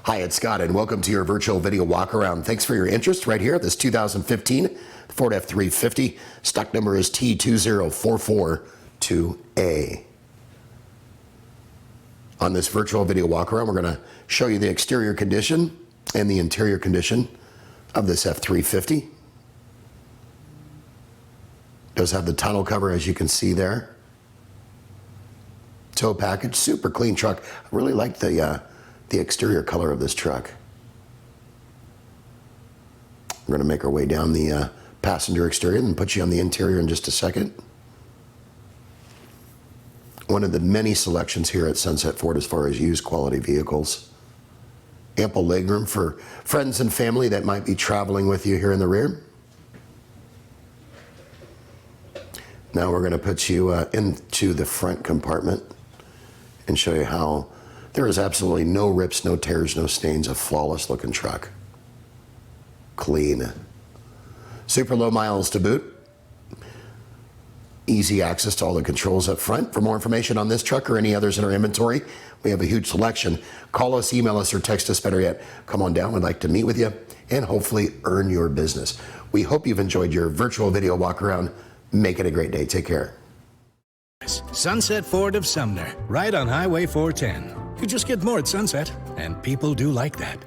Hi, it's Scott, and welcome to your virtual video walk-around. Thanks for your interest right here at this 2015 Ford F-350. Stock number is T20442A. On this virtual video walk-around, we're going to show you the exterior condition and the interior condition of this F-350. Does have the tonneau cover, as you can see there. Tow package, super clean truck. I really like the exterior color of this truck. We're going to make our way down the passenger exterior and put you on the interior in just a second. One of the many selections here at Sunset Ford as far as used quality vehicles. Ample legroom for friends and family that might be traveling with you here in the rear. Now we're going to put you into the front compartment and show you how there is absolutely no rips, no tears, no stains. A flawless looking truck. Clean. Super low miles to boot. Easy access to all the controls up front. For more information on this truck or any others in our inventory, we have a huge selection. Call us, email us, or text us. Better yet, come on down. We'd like to meet with you and hopefully earn your business. We hope you've enjoyed your virtual video walk around. Make it a great day. Take care. Sunset Ford of Sumner, right on Highway 410. You just get more at Sunset, and people do like that.